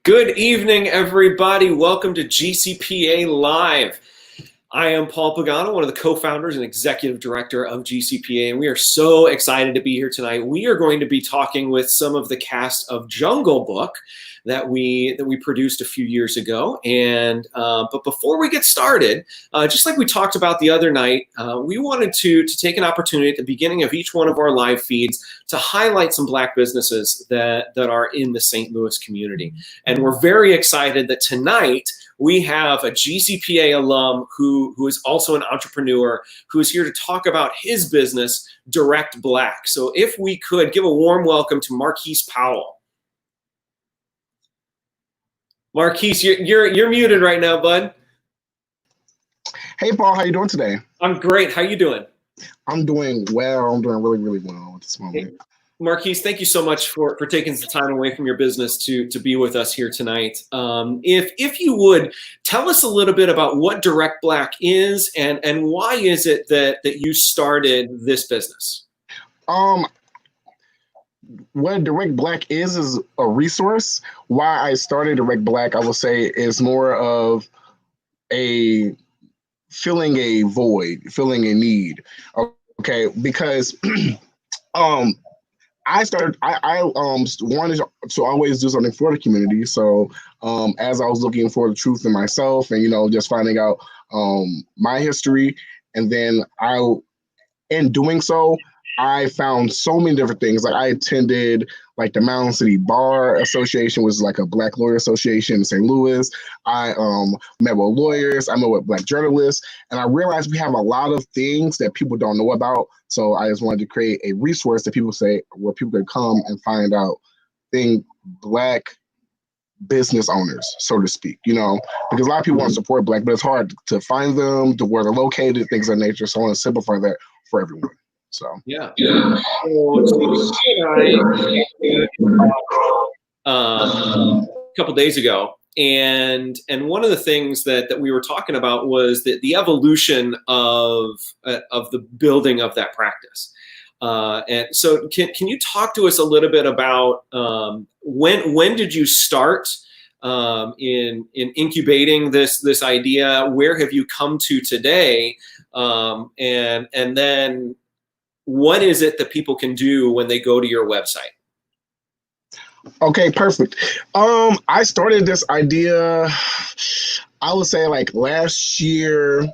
Good evening, everybody. Welcome to GCPA Live. I am Paul Pagano, one of the co-founders and executive director of GCPA, and we are so excited to be here tonight. We are going to be talking with some of the cast of Jungle Book that we produced a few years ago. And but before we get started, just like we talked about the other night, we wanted to take an opportunity at the beginning of each one of our live feeds to highlight some Black businesses that are in the St. Louis community. And we're very excited that tonight we have a GCPA alum who is also an entrepreneur who is here to talk about his business, Direct Black. So if we could give a warm welcome to Marquise Powell. Marquise, you're muted right now, bud. Hey, Paul, how you doing today? I'm great. How you doing? I'm doing well. I'm doing really, really well at this moment. Marquise, thank you so much for taking the time away from your business to be with us here tonight. If you would, tell us a little bit about what Direct Black is and why is it that you started this business? What Direct Black is a resource. Why I started Direct Black, I will say, is more of a filling a void, filling a need. Okay, because I wanted to always do something for the community. So as I was looking for the truth in myself and, just finding out my history, and then in doing so, I found so many different things. Like I attended like the Mountain City Bar Association, which is like a Black lawyer association in St. Louis. I met with lawyers, I met with Black journalists, and I realized we have a lot of things that people don't know about. So I just wanted to create a resource that where people can come and find out Black business owners, so to speak, because a lot of people want to support Black, but it's hard to find them, to where they're located, things of that nature. So I want to simplify that for everyone. So yeah. So a couple days ago, and one of the things that we were talking about was the evolution of the building of that practice. And so, can you talk to us a little bit about when did you start in incubating this idea? Where have you come to today? And then what is it that people can do when they go to your website? Okay, perfect. I started this idea, I would say like last year.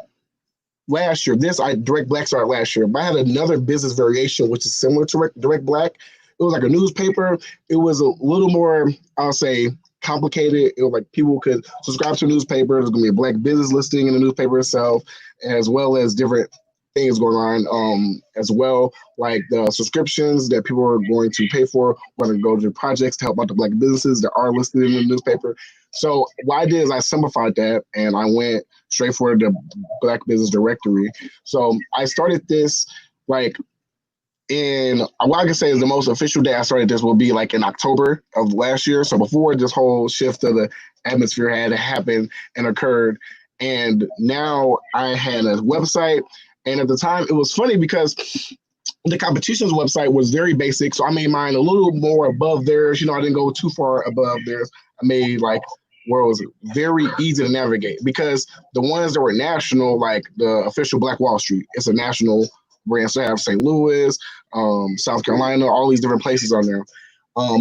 Direct Black started last year, but I had another business variation which is similar to Direct Black. It was like a newspaper. It was a little more, I'll say, complicated. It was like people could subscribe to a newspaper. There's gonna be a Black business listing in the newspaper itself, as well as different things going on as well, like the subscriptions that people are going to pay for when they go to projects to help out the Black businesses that are listed in the newspaper. So what I did is I simplified that and I went straight for the Black Business Directory. So I started this like what I can say is the most official day I started this will be like in October of last year. So before this whole shift of the atmosphere had happened and occurred. And now I had a website. And at the time, it was funny because the competition's website was very basic. So I made mine a little more above theirs. I didn't go too far above theirs. I made like where it was very easy to navigate, because the ones that were national, like the official Black Wall Street, it's a national brand. So I have St. Louis, South Carolina, all these different places on there.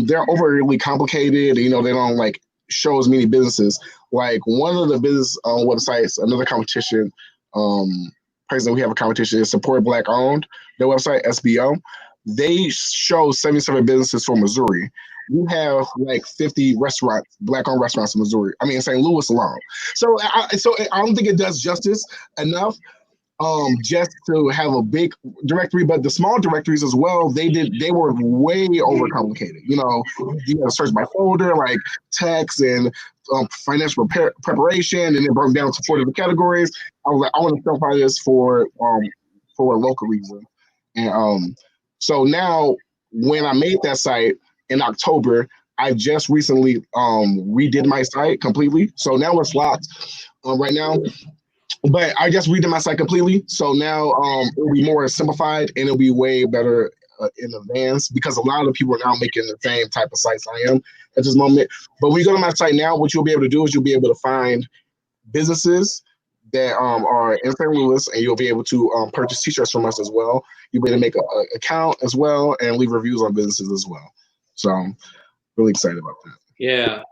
They're overly complicated. They don't like show as many businesses. Like one of the business websites, another competition, presently we have a competition, is Support Black Owned. Their website, SBO, they show 77 businesses from Missouri. We have like 50 restaurants, Black-owned restaurants in Missouri. I mean, in St. Louis alone. So I don't think it does justice enough just to have a big directory, but the small directories as well, they were way overcomplicated. You had to search by folder, like tax and financial preparation, and it broke down to 4 different categories. I was like, I want to simplify this for a local reason. And so now when I made that site in October, I just recently redid my site completely. So now it's locked right now. But I just redid my site completely. So now it'll be more simplified and it'll be way better in advance because a lot of people are now making the same type of sites I am at this moment. But when you go to my site now, what you'll be able to do is you'll be able to find businesses that are in St. Louis, and you'll be able to purchase t-shirts from us as well. You'll be able to make an account as well and leave reviews on businesses as well. So I'm really excited about that. Yeah.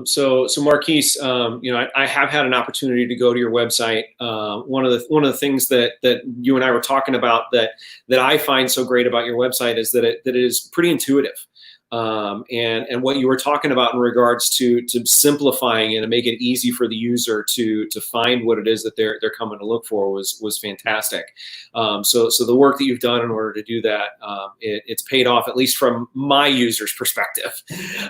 So Marquise, I have had an opportunity to go to your website. One of the things that you and I were talking about that I find so great about your website is that it is pretty intuitive. And what you were talking about in regards to simplifying it and make it easy for the user to find what it is that they're coming to look for was fantastic. So the work that you've done in order to do that, it's paid off, at least from my user's perspective.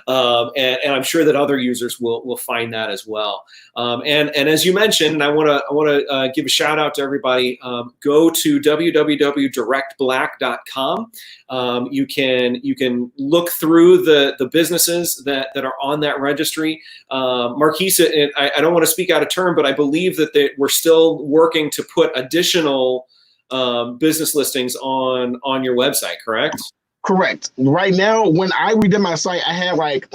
And I'm sure that other users will find that as well. And as you mentioned, and I want to give a shout out to everybody. Go to www.directblack.com. You can look through the businesses that are on that registry. Marquise, I don't want to speak out of turn, but I believe that we're still working to put additional business listings on your website, correct? Correct. Right now, when I redid my site, I had like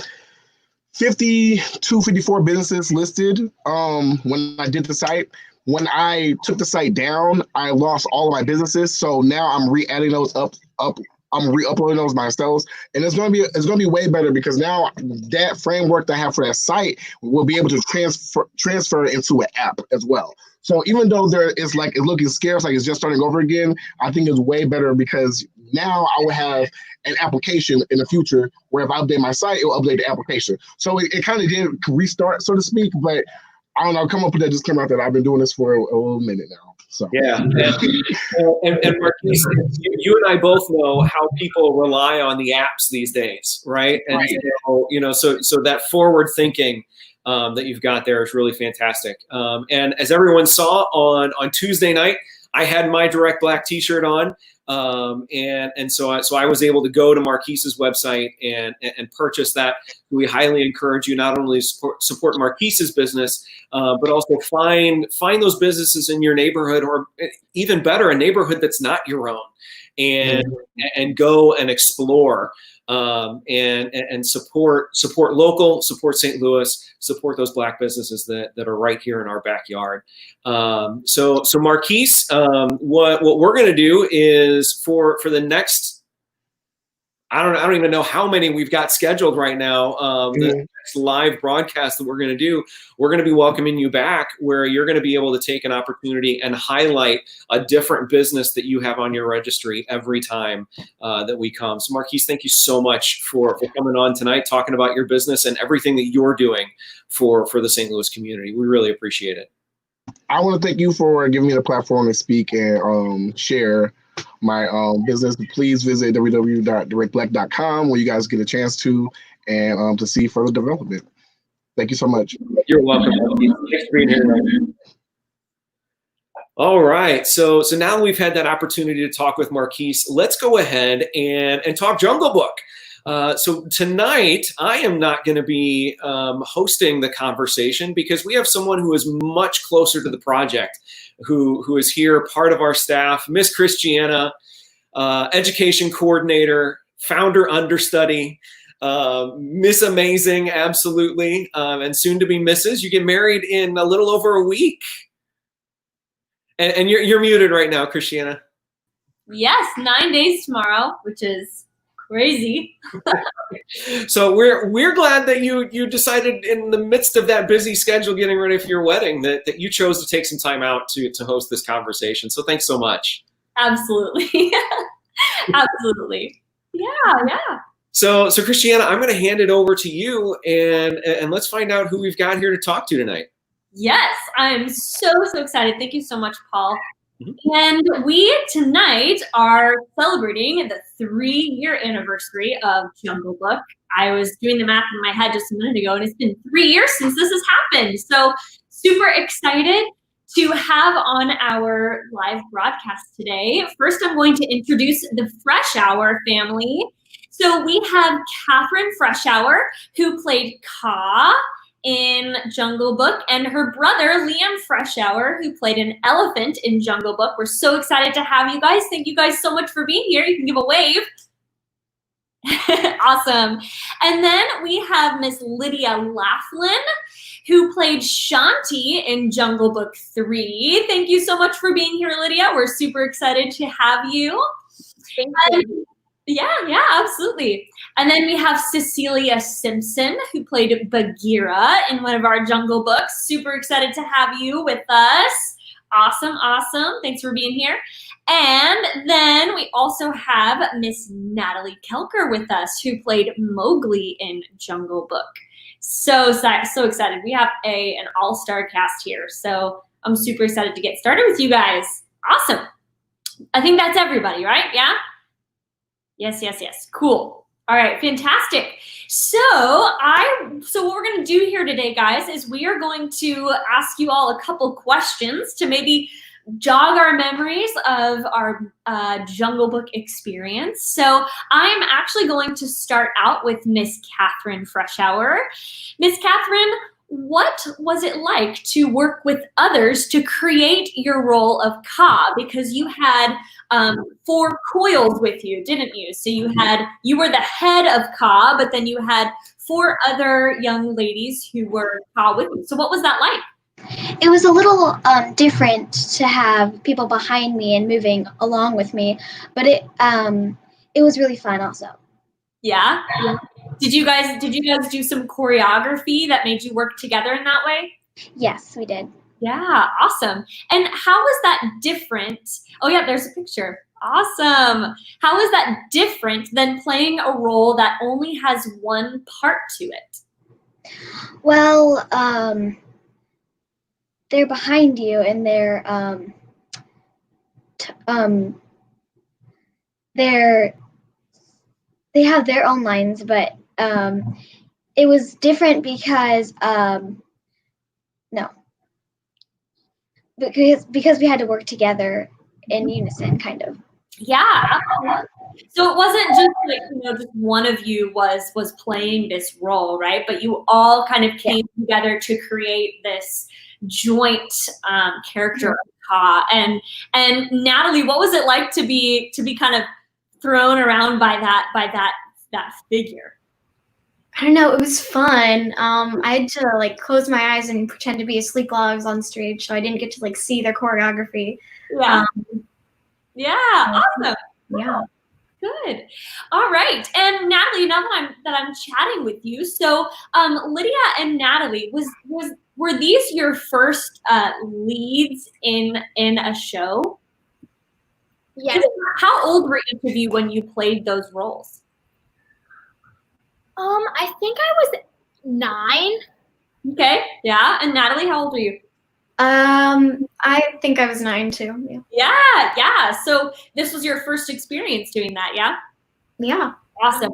54 businesses listed when I did the site. When I took the site down, I lost all of my businesses. So now I'm re-adding those up. I'm re-uploading those myself, and it's gonna be way better because now that framework that I have for that site will be able to transfer it into an app as well. So even though it's looking scarce, like it's just starting over again, I think it's way better because now I will have an application in the future where if I update my site, it will update the application. So it kind of did restart, so to speak, but I don't know, come up with that just came out that I've been doing this for a little minute now. So yeah, and Marquise, you and I both know how people rely on the apps these days, right? And right. So that forward thinking that you've got there is really fantastic. And as everyone saw on Tuesday night, I had my Direct Black T-shirt on, and so I was able to go to Marquise's website and purchase that. We highly encourage you not only support Marquise's business, but also find those businesses in your neighborhood, or even better, a neighborhood that's not your own, and go and explore. And support local, support St. Louis, support those Black businesses that are right here in our backyard. So Marquise, what we're going to do is for the next, I don't even know how many we've got scheduled right now. The next live broadcast that we're going to do, we're going to be welcoming you back, where you're going to be able to take an opportunity and highlight a different business that you have on your registry every time that we come. So Marquise, thank you so much for coming on tonight, talking about your business and everything that you're doing for the St. Louis community. We really appreciate it. I want to thank you for giving me the platform to speak and share my business. Please visit www.directblack.com where you guys get a chance to and to see further development. Thank you so much. You're welcome. Thanks for being here. All right. So now we've had that opportunity to talk with Marquise, let's go ahead and talk Jungle Book. So tonight, I am not going to be hosting the conversation because we have someone who is much closer to the project, who is here, part of our staff, Miss Christiana, education coordinator, founder understudy, Miss Amazing, absolutely, and soon to be Mrs. You get married in a little over a week, and you're muted right now, Christiana. Yes, 9 days tomorrow, which is crazy. So we're glad that you decided in the midst of that busy schedule getting ready for your wedding that you chose to take some time out to host this conversation. So thanks so much. Absolutely. Absolutely. Yeah. So Christiana, I'm going to hand it over to you and let's find out who we've got here to talk to tonight. Yes, I'm so excited. Thank you so much, Paul. And we tonight are celebrating the 3-year anniversary of Jungle Book. I was doing the math in my head just a minute ago, and it's been 3 years since this has happened. So super excited to have on our live broadcast today. First, I'm going to introduce the Fresh Hour family. So we have Catherine Freshour, who played Ka in Jungle Book, and her brother Liam Freshour, who played an elephant in Jungle Book. We're so excited to have you guys. Thank you guys so much for being here. You can give a wave. Awesome. And then we have Miss Lydia Laughlin, who played Shanti in Jungle Book 3. Thank you so much for being here, Lydia. We're super excited to have you. Thank you. Yeah, absolutely. And then we have Cecilia Simpson, who played Bagheera in one of our Jungle Books. Super excited to have you with us. Awesome. Thanks for being here. And then we also have Miss Natalie Kelker with us, who played Mowgli in Jungle Book. So excited. We have an all-star cast here. So I'm super excited to get started with you guys. Awesome. I think that's everybody, right? Yeah? Yes. Cool. All right, fantastic. So what we're going to do here today, guys, is we are going to ask you all a couple questions to maybe jog our memories of our Jungle Book experience. So I'm actually going to start out with Miss Catherine Freshour. Miss Catherine, what was it like to work with others to create your role of Kaa? Because you had 4 coils with you, didn't you? So you were the head of Kaa, but then you had 4 other young ladies who were Kaa with you. So what was that like? It was a little different to have people behind me and moving along with me, but it was really fun also. Yeah. Did you guys do some choreography that made you work together in that way? Yes, we did. Yeah, awesome. And how was that different? Oh yeah, there's a picture. Awesome. How is that different than playing a role that only has one part to it? Well, they're behind you and they have their own lines, but it was different because because we had to work together in unison, kind of. Yeah, absolutely. So it wasn't just like, just one of you was playing this role, right? But you all kind of came together to create this joint character of Kaa. And Natalie, what was it like to be kind of thrown around by that figure? I don't know. It was fun. I had to close my eyes and pretend to be asleep while I was on stage, so I didn't get to see their choreography. Yeah. Awesome. Yeah. Good. All right. And Natalie, now that I'm chatting with you, so Lydia and Natalie, were these your first leads in a show? Yes. How old were each of you when you played those roles? I think I was 9. Okay. Yeah. And Natalie, how old are you? I think I was 9 too. Yeah. So this was your first experience doing that, yeah? Yeah. Awesome.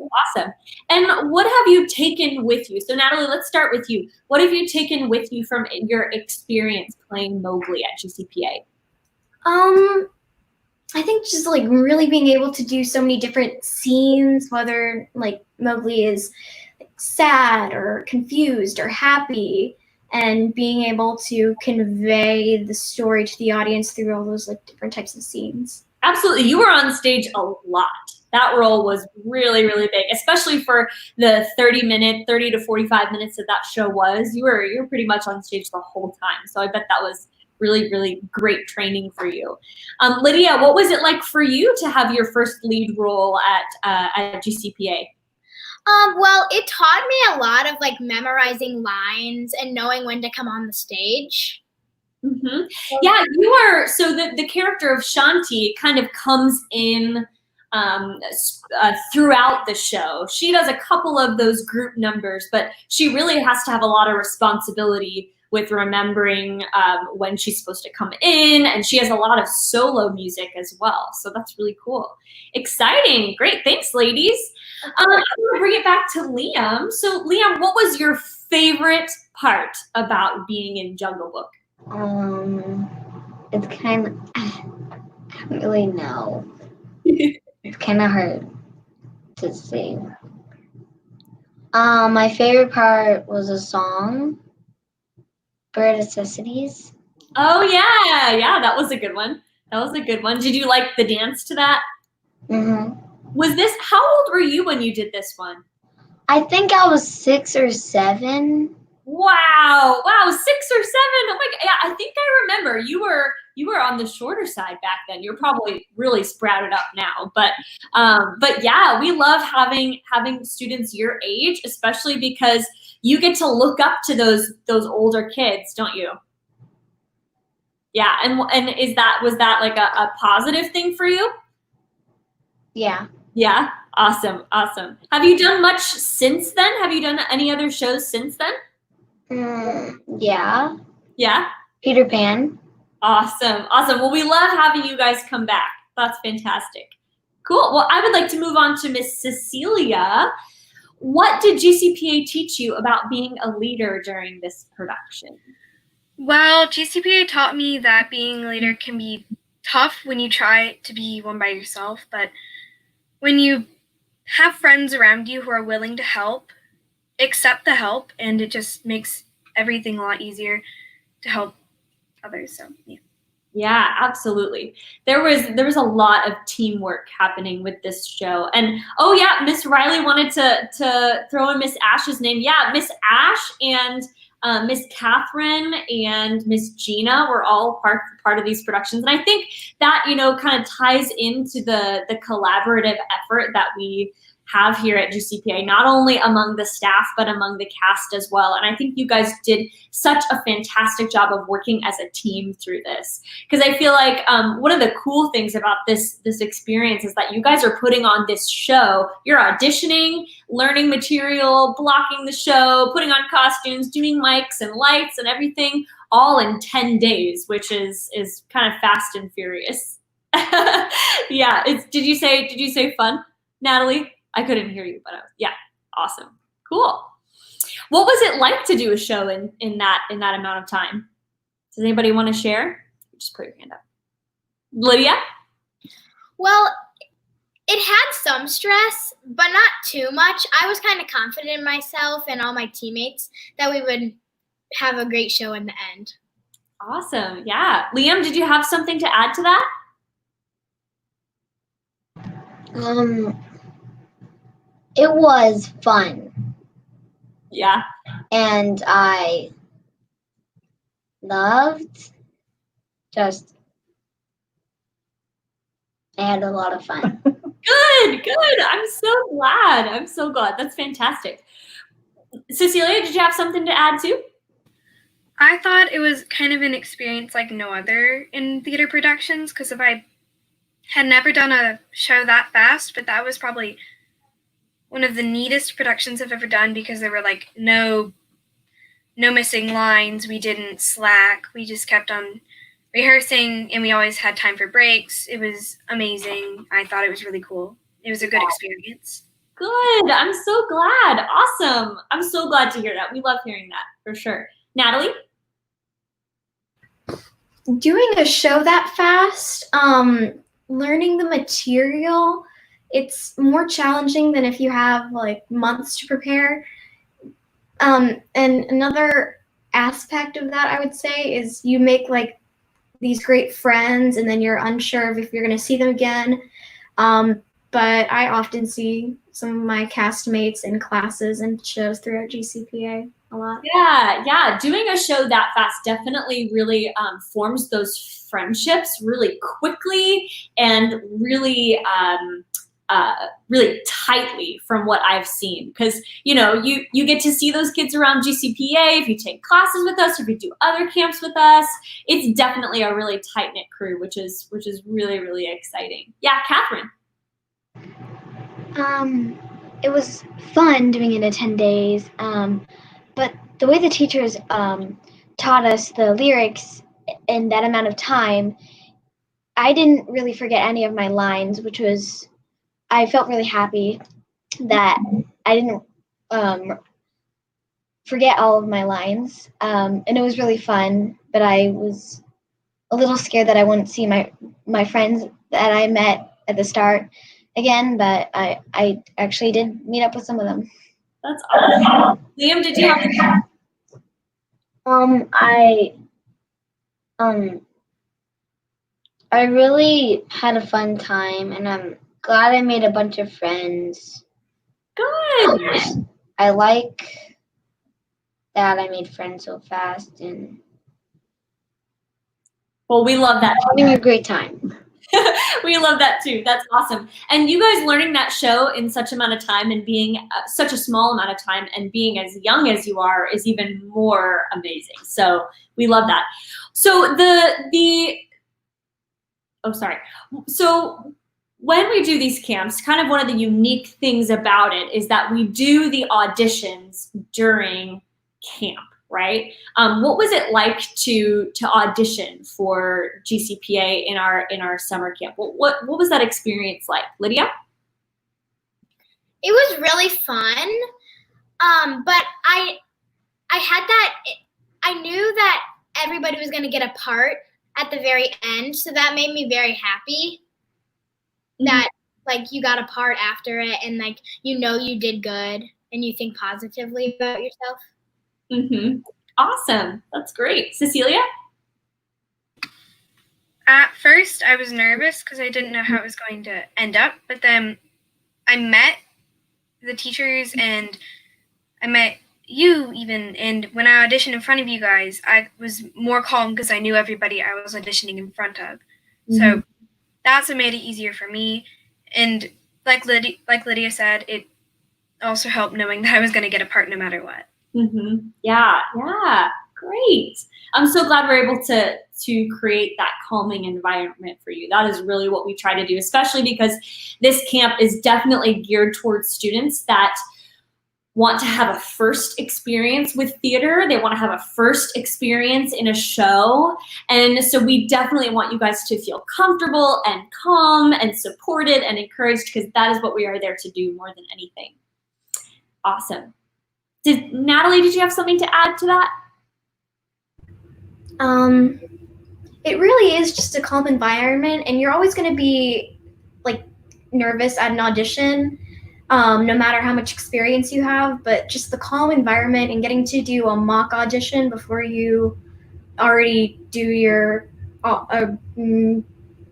And what have you taken with you? So Natalie, let's start with you. What have you taken with you from your experience playing Mowgli at GCPA? I think just really being able to do so many different scenes, whether Mowgli is sad or confused or happy, and being able to convey the story to the audience through all those different types of scenes. Absolutely. You were on stage a lot. That role was really, really big, especially for the 30 to 45 minutes that show was. You were pretty much on stage the whole time. So I bet that was really, really great training for you. Lydia, what was it like for you to have your first lead role at GCPA? Well, it taught me a lot of memorizing lines and knowing when to come on the stage. Mm-hmm. Yeah, you are. So the character of Shanti kind of comes in throughout the show. She does a couple of those group numbers, but she really has to have a lot of responsibility with remembering when she's supposed to come in, and she has a lot of solo music as well. So that's really cool. Exciting. Great. Thanks, ladies. I'm going to bring it back to Liam. So Liam, what was your favorite part about being in Jungle Book? It's kind of, I don't really know. It's kind of hard to say. My favorite part was a song, Bare Necessities. Oh yeah, that was a good one. Did you like the dance to that? Mm-hmm. How old were you when you did this one? I think I was 6 or 7. Wow, 6 or 7. Oh my God. Yeah, I think I remember you were on the shorter side back then. You're probably really sprouted up now. But yeah, we love having students your age, especially because you get to look up to those older kids, don't you? Yeah, and was that like a positive thing for you? Yeah. Yeah, awesome. Have you done much since then? Have you done any other shows since then? Yeah. Yeah. Peter Pan. Awesome. Well, we love having you guys come back. That's fantastic. Cool. Well, I would like to move on to Miss Cecilia. What did GCPA teach you about being a leader during this production? Well, GCPA taught me that being a leader can be tough when you try to be one by yourself, but when you have friends around you who are willing to help, accept the help, and it just makes everything a lot easier to help others. So yeah. Yeah, absolutely. There was a lot of teamwork happening with this show. And oh yeah, Miss Riley wanted to throw in Miss Ash's name. Yeah, Miss Ash and Miss Catherine and Miss Gina were all part of these productions. And I think that, kind of ties into the collaborative effort that we have here at GCPA, not only among the staff, but among the cast as well. And I think you guys did such a fantastic job of working as a team through this. Because I feel like one of the cool things about this experience is that you guys are putting on this show. You're auditioning, learning material, blocking the show, putting on costumes, doing mics and lights and everything, all in 10 days, which is kind of fast and furious. Yeah, did you say fun, Natalie? I couldn't hear you, but yeah, awesome, cool. What was it like to do a show in that amount of time? Does anybody want to share? Just put your hand up. Lydia? Well, it had some stress, but not too much. I was kind of confident in myself and all my teammates that we would have a great show in the end. Awesome, yeah. Liam, did you have something to add to that? It was fun. Yeah. And I loved I had a lot of fun. Good. I'm so glad. That's fantastic. Cecilia, did you have something to add too? I thought it was kind of an experience like no other in theater productions, because if I had never done a show that fast, but that was probably one of the neatest productions I've ever done, because there were like no missing lines. We didn't slack. We just kept on rehearsing, and we always had time for breaks. It was amazing. I thought it was really cool. It was a good experience. Good. I'm so glad. Awesome. I'm so glad to hear that. We love hearing that for sure. Natalie? Doing a show that fast, learning the material, it's more challenging than if you have like months to prepare. And another aspect of that, I would say, is you make like these great friends, and then you're unsure of if you're going to see them again. But I often see some of my castmates in classes and shows throughout GCPA a lot. Yeah. Doing a show that fast definitely really forms those friendships really quickly and really really tightly from what I've seen. Because, you get to see those kids around GCPA if you take classes with us, or if you do other camps with us. It's definitely a really tight-knit crew, which is really, really exciting. Yeah, Catherine. It was fun doing it in 10 days. But the way the teachers taught us the lyrics in that amount of time, I didn't really forget any of my lines, I felt really happy that I didn't forget all of my lines. And it was really fun, but I was a little scared that I wouldn't see my friends that I met at the start again, but I actually did meet up with some of them. That's awesome. Liam, did you have I really had a fun time, and glad I made a bunch of friends. Good. I like that I made friends so fast and Well, we love that. having a great time. We love that too. That's awesome. And you guys learning that show in such amount of time and being such a small amount of time and being as young as you are is even more amazing. So we love that. So So when we do these camps, kind of one of the unique things about it is that we do the auditions during camp, right? What was it like to audition for GCPA in our summer camp? What was that experience like, Lydia? It was really fun, but I had that. I knew that everybody was going to get a part at the very end, so that made me very happy. That like you got a part after it, and like you did good, and you think positively about yourself. Mm-hmm. Awesome. That's great. Cecilia? At first, I was nervous because I didn't know how it was going to end up. But then I met the teachers and I met you even. And when I auditioned in front of you guys, I was more calm because I knew everybody I was auditioning in front of. Mm-hmm. So that's what made it easier for me. And like Lydia said, it also helped knowing that I was going to get a part no matter what. Mm-hmm. Yeah, great. I'm so glad we're able to create that calming environment for you. That is really what we try to do, especially because this camp is definitely geared towards students that want to have a first experience with theater. They want to have a first experience in a show. And so we definitely want you guys to feel comfortable and calm and supported and encouraged because that is what we are there to do more than anything. Awesome. Natalie, did you have something to add to that? It really is just a calm environment, and you're always going to be like nervous at an audition, no matter how much experience you have, but just the calm environment and getting to do a mock audition before you already do your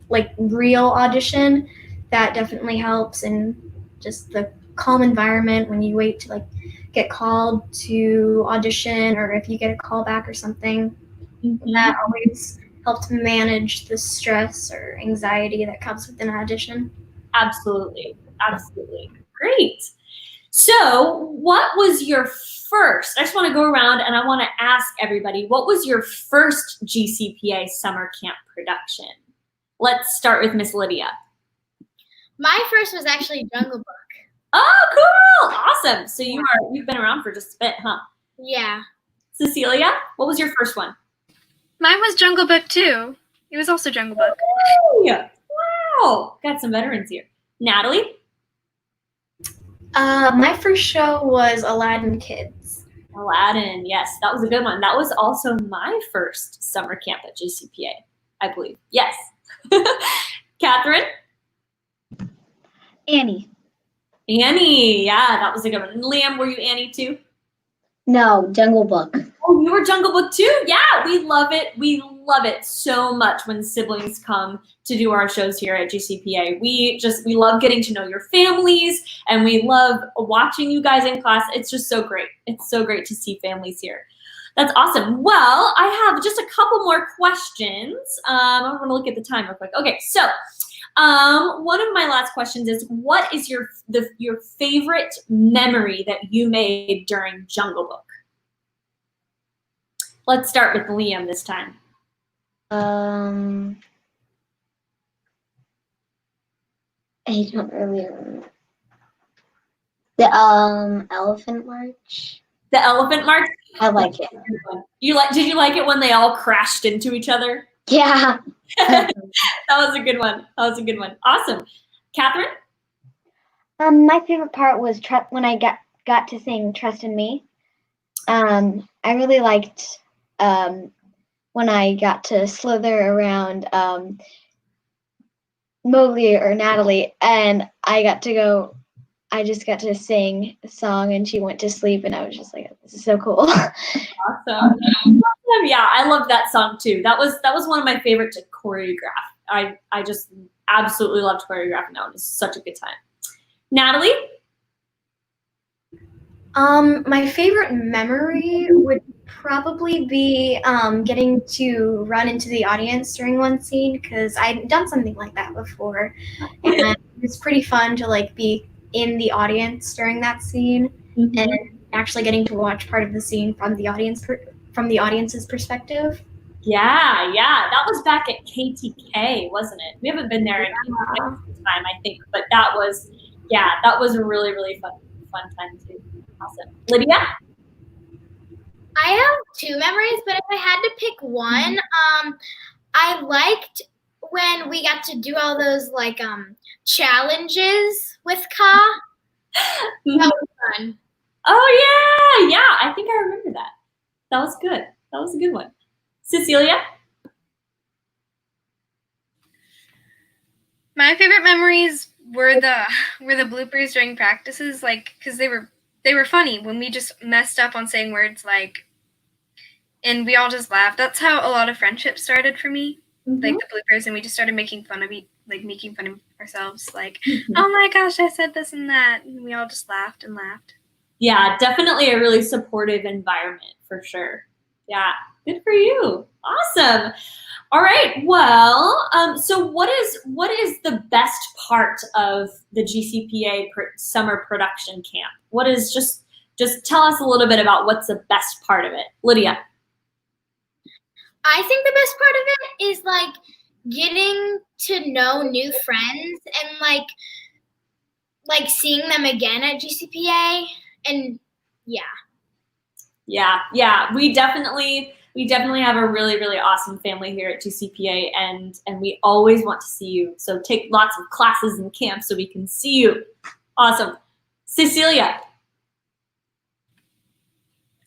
like real audition, that definitely helps. And just the calm environment when you wait to like get called to audition, or if you get a call back or something, that always helps manage the stress or anxiety that comes with an audition. Absolutely. Great. So what was your first, I just want to go around and I want to ask everybody, what was your first GCPA summer camp production? Let's start with Miss Lydia. My first was actually Jungle Book. Oh, cool. Awesome. So you've been around for just a bit, huh? Yeah. Cecilia, what was your first one? Mine was Jungle Book too. It was also Jungle Book. Yeah. Wow. Got some veterans here. Natalie? My first show was Aladdin Kids. Aladdin, yes. That was a good one. That was also my first summer camp at GCPA, I believe. Yes. Catherine? Annie. Annie, yeah, that was a good one. Liam, were you Annie too? No, Jungle Book. Oh, you were Jungle Book too? Yeah, we love it. We love it so much when siblings come to do our shows here at GCPA. We love getting to know your families and we love watching you guys in class. It's just so great. It's so great to see families here. That's awesome. Well, I have just a couple more questions. I'm going to look at the time real quick. Okay, so one of my last questions is, what is your favorite memory that you made during Jungle Book? Let's start with Liam this time. I don't really remember. The Elephant March. The Elephant March? I like it. Did you like it when they all crashed into each other? Yeah. That was a good one. Awesome. Catherine? My favorite part was when I got to sing Trust in Me. I really liked when I got to slither around Mowgli or Natalie, and I just got to sing a song and she went to sleep, and I was just like, this is so cool. Awesome. Yeah, I love that song too. That was one of my favorite to choreograph. I just absolutely loved choreographing that one. It was such a good time. Natalie? My favorite memory would probably be getting to run into the audience during one scene, because I'd done something like that before, and it's pretty fun to like be in the audience during that scene and actually getting to watch part of the scene from the audience's perspective. Yeah, that was back at KTK, wasn't it? We haven't been there in a time, I think, but that was a really, really fun time too. Awesome. Lydia? I have two memories, but if I had to pick one, I liked when we got to do all those like challenges with Ka. That was fun. Oh yeah, I think I remember that. That was good. That was a good one. Cecilia? My favorite memories were the bloopers during practices, like, because they were funny when we just messed up on saying words like, and we all just laughed. That's how a lot of friendships started for me, like the bloopers, and we just started making fun of ourselves, like, oh my gosh, I said this and that, and we all just laughed and laughed. Yeah, definitely a really supportive environment for sure. Yeah, good for you. Awesome. All right. Well, so what is the best part of the GCPA summer production camp? What is just tell us a little bit about what's the best part of it, Lydia. I think the best part of it is like getting to know new friends and like seeing them again at GCPA, and Yeah. We definitely have a really, really awesome family here at GCPA, and we always want to see you. So take lots of classes and camps so we can see you. Awesome. Cecilia.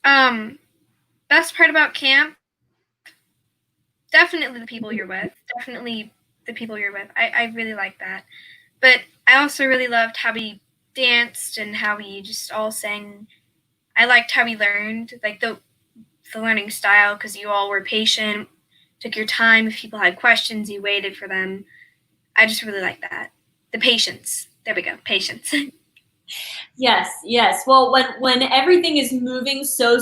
Best part about camp, definitely the people you're with. I really like that. But I also really loved how we danced and how we just all sang. I liked how we learned, like the learning style, because you all were patient, took your time. If people had questions, you waited for them. I just really like that. The patience. There we go. Patience. Yes. Well, when everything is moving so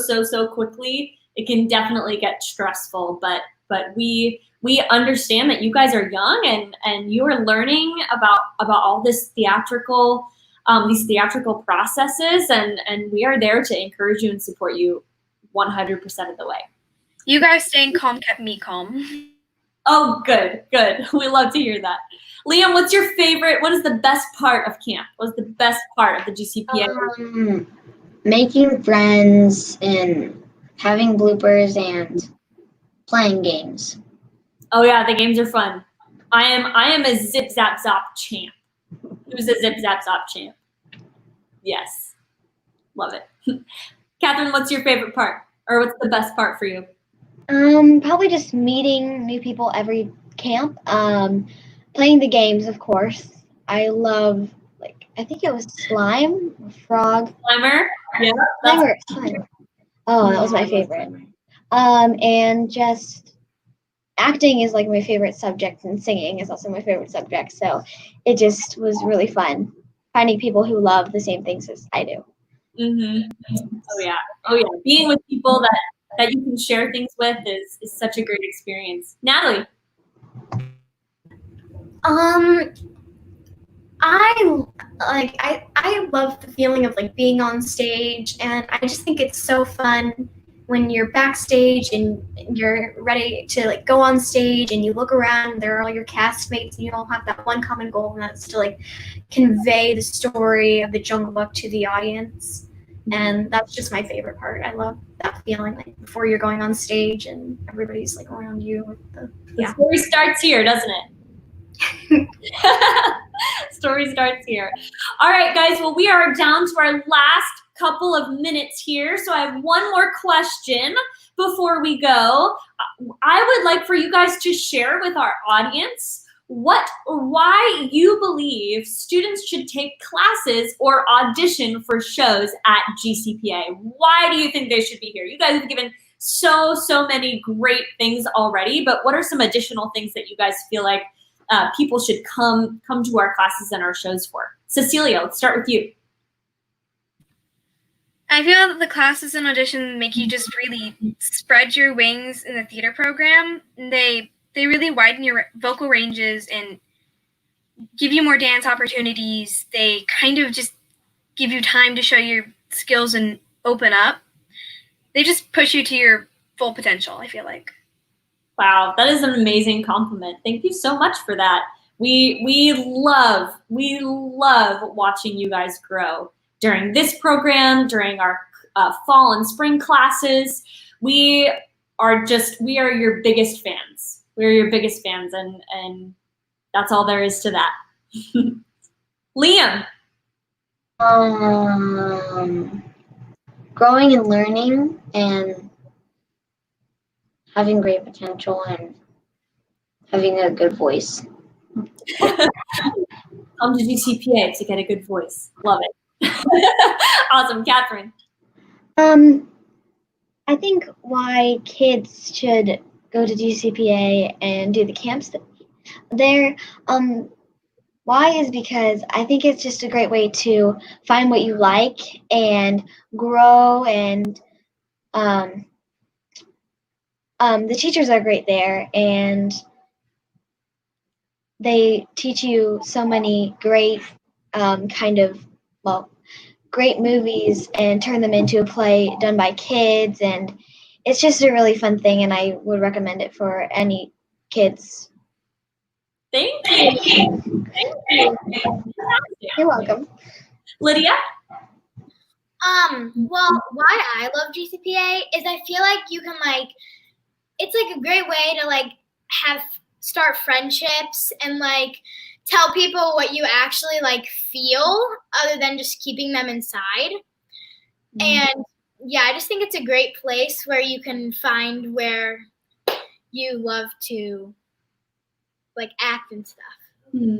quickly, it can definitely get stressful. But we understand that you guys are young and you are learning about all this these theatrical processes, and we are there to encourage you and support you 100% of the way. You guys staying calm kept me calm. Oh, good. We love to hear that. Liam, what is the best part of camp? What's the best part of the GCPA? Making friends and having bloopers and playing games. Oh yeah, the games are fun. I am a Zip Zap Zop champ. Who's a Zip Zap Zop champ? Yes. Love it. Catherine, what's your favorite part? Or what's the best part for you? Probably just meeting new people every camp. Playing the games, of course. I love, I think it was slime, frog. Slimer? Yeah. Slimer. Oh, that was my favorite. And just acting is like my favorite subject, and singing is also my favorite subject. So it just was really fun finding people who love the same things as I do. Oh yeah. Being with people that you can share things with is such a great experience. Natalie. I love the feeling of like being on stage, and I just think it's so fun when you're backstage and you're ready to like go on stage and you look around and there are all your castmates and you all have that one common goal, and that's to like convey the story of the Jungle Book to the audience. And that's just my favorite part. I love that feeling like before you're going on stage and everybody's like around you with The story starts here, doesn't it? Story starts here. All right, guys. Well, we are down to our last couple of minutes here. So I have one more question before we go. I would like for you guys to share with our audience why you believe students should take classes or audition for shows at GCPA. Why do you think they should be here? You guys have given so many great things already, but what are some additional things that you guys feel like people should come to our classes and our shows for? Cecilia, let's start with you. I feel that the classes and auditions make you just really spread your wings in the theater program. They really widen your vocal ranges and give you more dance opportunities. They kind of just give you time to show your skills and open up. They just push you to your full potential, I feel like. Wow, that is an amazing compliment. Thank you so much for that. We love watching you guys grow during this program, during our fall and spring classes. We are your biggest fans. We're your biggest fans, and that's all there is to that. Liam. Growing and learning and having great potential and having a good voice. Come to GCPA to get a good voice. Love it. Awesome. Catherine. I think why kids should go to GCPA and do the camps there. Why is because I think it's just a great way to find what you like and grow, and the teachers are great there, and they teach you so many great great movies and turn them into a play done by kids, and it's just a really fun thing, and I would recommend it for any kids. Thank you. Thank you. You're welcome. Lydia? Well, why I love GCPA is I feel like you can it's like a great way to start friendships and tell people what you actually feel other than just keeping them inside. And yeah, I just think it's a great place where you can find where you love to act and stuff.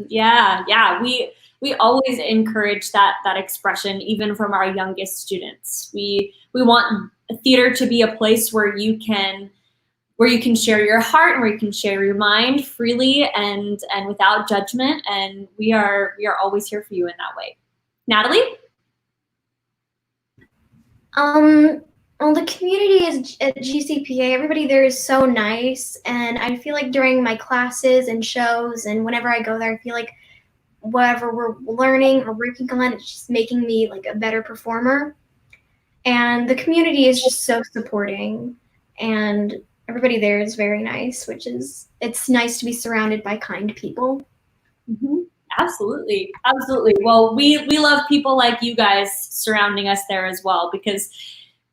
Yeah. We always encourage that expression, even from our youngest students. We want theater to be a place where you can share your heart and where you can share your mind freely and without judgment. And we are always here for you in that way. Natalie? Well, the community is at GCPA. Everybody there is so nice, and I feel like during my classes and shows and whenever I go there, I feel like whatever we're learning or working on, it's just making me a better performer. And the community is just so supporting, and everybody there is very nice, it's nice to be surrounded by kind people. Mm-hmm. Absolutely. Well, we love people like you guys surrounding us there as well, because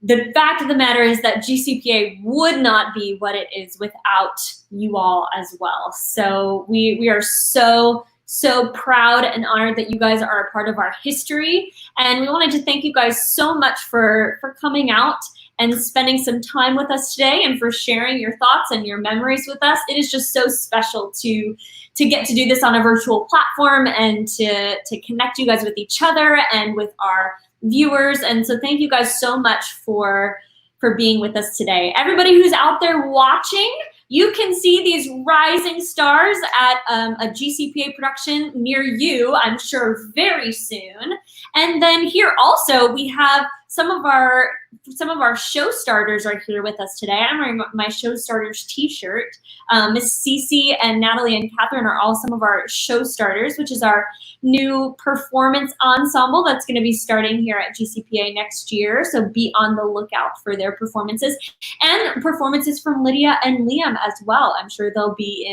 the fact of the matter is that GCPA would not be what it is without you all as well. So we are so proud and honored that you guys are a part of our history. And we wanted to thank you guys so much for coming out and spending some time with us today and for sharing your thoughts and your memories with us. It is just so special to get to do this on a virtual platform and to connect you guys with each other and with our viewers. And so thank you guys so much for being with us today. Everybody who's out there watching, you can see these rising stars at a GCPA production near you, I'm sure very soon. And then here also we have some of our show starters are here with us today. I'm wearing my show starters t-shirt. Miss Cece and Natalie and Catherine are all some of our show starters, which is our new performance ensemble that's going to be starting here at GCPA next year. So be on the lookout for their performances and performances from Lydia and Liam as well. I'm sure they'll be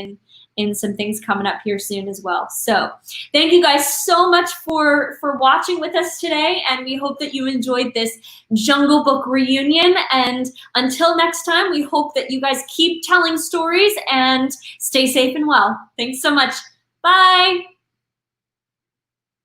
in some things coming up here soon as well. So thank you guys so much for watching with us today, and we hope that you enjoyed this Jungle Book reunion. And until next time, we hope that you guys keep telling stories and stay safe and well. Thanks so much. Bye.